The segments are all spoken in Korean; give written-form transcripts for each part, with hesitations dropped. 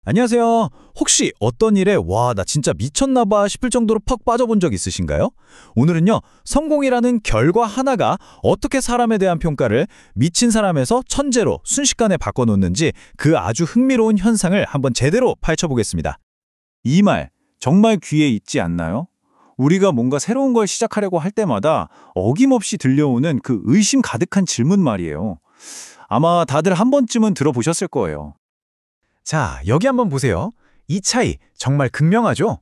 안녕하세요. 혹시 어떤 일에 와, 나 진짜 미쳤나 봐 싶을 정도로 퍽 빠져본 적 있으신가요? 오늘은요, 성공이라는 결과 하나가 어떻게 사람에 대한 평가를 미친 사람에서 천재로 순식간에 바꿔놓는지 그 아주 흥미로운 현상을 한번 제대로 파헤쳐보겠습니다. 이 말 정말 귀에 있지 않나요? 우리가 뭔가 새로운 걸 시작하려고 할 때마다 어김없이 들려오는 그 의심 가득한 질문 말이에요. 아마 다들 한 번쯤은 들어보셨을 거예요. 자, 여기 한번 보세요. 이 차이 정말 극명하죠?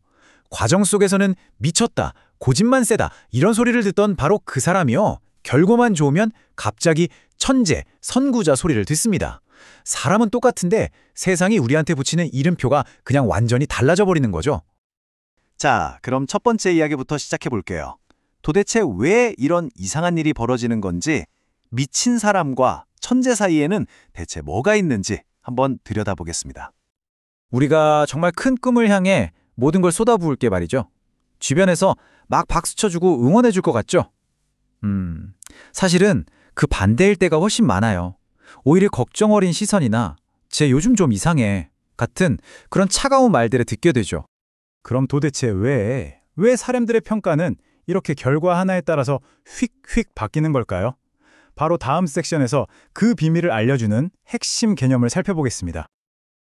과정 속에서는 미쳤다, 고집만 세다 이런 소리를 듣던 바로 그 사람이요. 결과만 좋으면 갑자기 천재, 선구자 소리를 듣습니다. 사람은 똑같은데 세상이 우리한테 붙이는 이름표가 그냥 완전히 달라져 버리는 거죠. 자, 그럼 첫 번째 이야기부터 시작해 볼게요. 도대체 왜 이런 이상한 일이 벌어지는 건지, 미친 사람과 천재 사이에는 대체 뭐가 있는지 한번 들여다보겠습니다. 우리가 정말 큰 꿈을 향해 모든 걸 쏟아부을 게 말이죠. 주변에서 막 박수 쳐주고 응원해 줄 것 같죠? 사실은 그 반대일 때가 훨씬 많아요. 오히려 걱정 어린 시선이나 쟤 요즘 좀 이상해 같은 그런 차가운 말들을 듣게 되죠. 그럼 도대체 왜 사람들의 평가는 이렇게 결과 하나에 따라서 휙휙 바뀌는 걸까요? 바로 다음 섹션에서 그 비밀을 알려주는 핵심 개념을 살펴보겠습니다.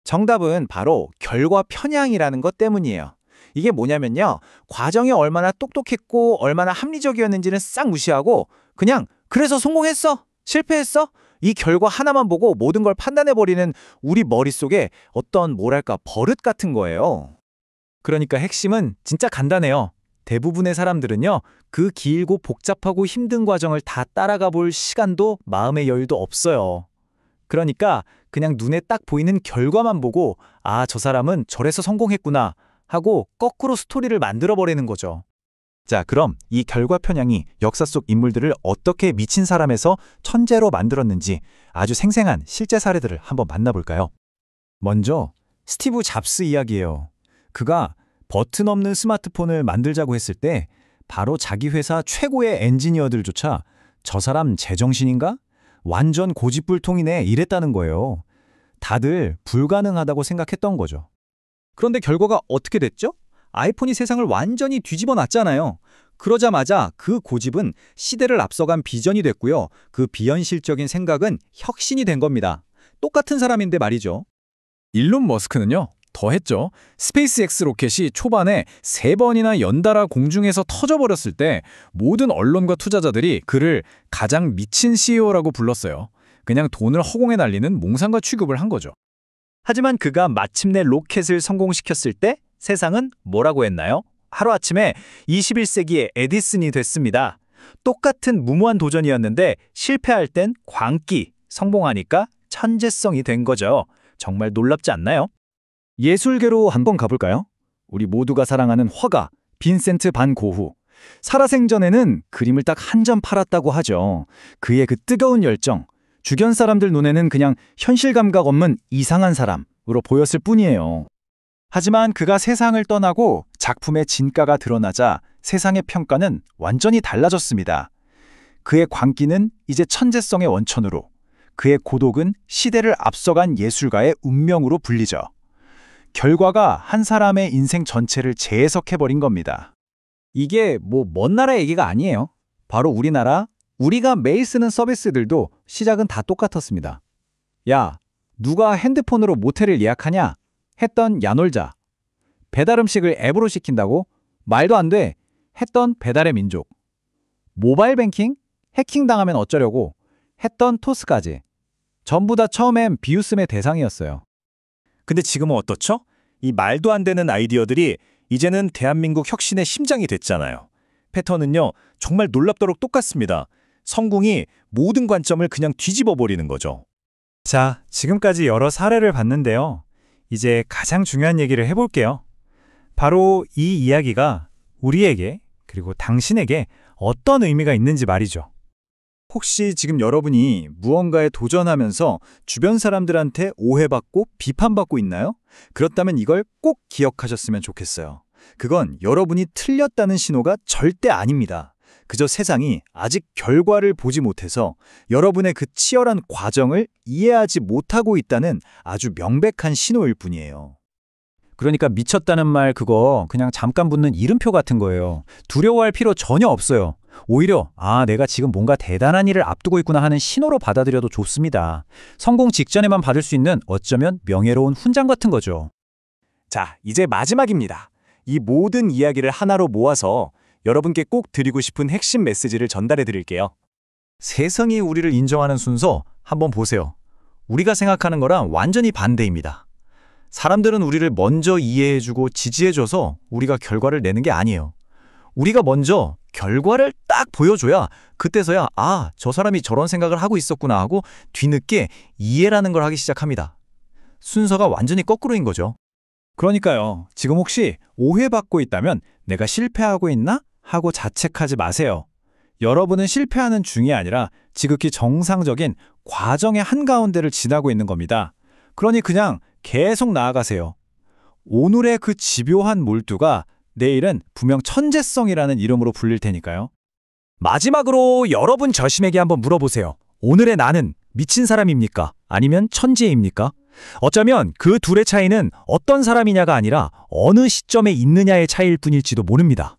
정답은 바로 결과 편향이라는 것 때문이에요. 이게 뭐냐면요. 과정이 얼마나 똑똑했고 얼마나 합리적이었는지는 싹 무시하고 그냥 그래서 성공했어? 실패했어? 이 결과 하나만 보고 모든 걸 판단해버리는 우리 머릿속에 어떤 뭐랄까 버릇 같은 거예요. 그러니까 핵심은 진짜 간단해요. 대부분의 사람들은요, 그 길고 복잡하고 힘든 과정을 다 따라가 볼 시간도 마음의 여유도 없어요. 그러니까 그냥 눈에 딱 보이는 결과만 보고 아, 저 사람은 저래서 성공했구나 하고 거꾸로 스토리를 만들어버리는 거죠. 자, 그럼 이 결과 편향이 역사 속 인물들을 어떻게 미친 사람에서 천재로 만들었는지 아주 생생한 실제 사례들을 한번 만나볼까요? 먼저 스티브 잡스 이야기예요. 그가 버튼 없는 스마트폰을 만들자고 했을 때 바로 자기 회사 최고의 엔지니어들조차 저 사람 제정신인가? 완전 고집불통이네 이랬다는 거예요. 다들 불가능하다고 생각했던 거죠. 그런데 결과가 어떻게 됐죠? 아이폰이 세상을 완전히 뒤집어 놨잖아요. 그러자마자 그 고집은 시대를 앞서간 비전이 됐고요. 그 비현실적인 생각은 혁신이 된 겁니다. 똑같은 사람인데 말이죠. 일론 머스크는요, 더 했죠. 스페이스X 로켓이 초반에 3번이나 연달아 공중에서 터져버렸을 때 모든 언론과 투자자들이 그를 가장 미친 CEO라고 불렀어요. 그냥 돈을 허공에 날리는 몽상가 취급을 한 거죠. 하지만 그가 마침내 로켓을 성공시켰을 때 세상은 뭐라고 했나요? 하루아침에 21세기의 에디슨이 됐습니다. 똑같은 무모한 도전이었는데 실패할 땐 광기, 성공하니까 천재성이 된 거죠. 정말 놀랍지 않나요? 예술계로 한번 가볼까요? 우리 모두가 사랑하는 화가 빈센트 반 고흐. 살아생전에는 그림을 딱 한 점 팔았다고 하죠. 그의 그 뜨거운 열정, 주변 사람들 눈에는 그냥 현실 감각 없는 이상한 사람으로 보였을 뿐이에요. 하지만 그가 세상을 떠나고 작품의 진가가 드러나자 세상의 평가는 완전히 달라졌습니다. 그의 광기는 이제 천재성의 원천으로, 그의 고독은 시대를 앞서간 예술가의 운명으로 불리죠. 결과가 한 사람의 인생 전체를 재해석해버린 겁니다. 이게 뭐 먼 나라 얘기가 아니에요. 바로 우리나라, 우리가 매일 쓰는 서비스들도 시작은 다 똑같았습니다. 야, 누가 핸드폰으로 모텔을 예약하냐? 했던 야놀자. 배달 음식을 앱으로 시킨다고? 말도 안 돼. 했던 배달의 민족. 모바일 뱅킹? 해킹당하면 어쩌려고? 했던 토스까지. 전부 다 처음엔 비웃음의 대상이었어요. 근데 지금은 어떻죠? 이 말도 안 되는 아이디어들이 이제는 대한민국 혁신의 심장이 됐잖아요. 패턴은요, 정말 놀랍도록 똑같습니다. 성공이 모든 관점을 그냥 뒤집어 버리는 거죠. 자, 지금까지 여러 사례를 봤는데요. 이제 가장 중요한 얘기를 해볼게요. 바로 이 이야기가 우리에게 그리고 당신에게 어떤 의미가 있는지 말이죠. 혹시 지금 여러분이 무언가에 도전하면서 주변 사람들한테 오해받고 비판받고 있나요? 그렇다면 이걸 꼭 기억하셨으면 좋겠어요. 그건 여러분이 틀렸다는 신호가 절대 아닙니다. 그저 세상이 아직 결과를 보지 못해서 여러분의 그 치열한 과정을 이해하지 못하고 있다는 아주 명백한 신호일 뿐이에요. 그러니까 미쳤다는 말 그거 그냥 잠깐 붙는 이름표 같은 거예요. 두려워할 필요 전혀 없어요. 오히려 내가 지금 뭔가 대단한 일을 앞두고 있구나 하는 신호로 받아들여도 좋습니다. 성공 직전에만 받을 수 있는 어쩌면 명예로운 훈장 같은 거죠. 자, 이제 마지막입니다. 이 모든 이야기를 하나로 모아서 여러분께 꼭 드리고 싶은 핵심 메시지를 전달해 드릴게요. 세상이 우리를 인정하는 순서 한번 보세요. 우리가 생각하는 거랑 완전히 반대입니다. 사람들은 우리를 먼저 이해해주고 지지해줘서 우리가 결과를 내는 게 아니에요. 우리가 먼저 결과를 딱 보여줘야 그때서야 저 사람이 저런 생각을 하고 있었구나 하고 뒤늦게 이해라는 걸 하기 시작합니다. 순서가 완전히 거꾸로인 거죠. 그러니까요. 지금 혹시 오해받고 있다면 내가 실패하고 있나? 하고 자책하지 마세요. 여러분은 실패하는 중이 아니라 지극히 정상적인 과정의 한가운데를 지나고 있는 겁니다. 그러니 그냥 계속 나아가세요. 오늘의 그 집요한 몰두가 내일은 분명 천재성이라는 이름으로 불릴 테니까요. 마지막으로 여러분 자신에게 한번 물어보세요. 오늘의 나는 미친 사람입니까? 아니면 천재입니까? 어쩌면 그 둘의 차이는 어떤 사람이냐가 아니라 어느 시점에 있느냐의 차이일 뿐일지도 모릅니다.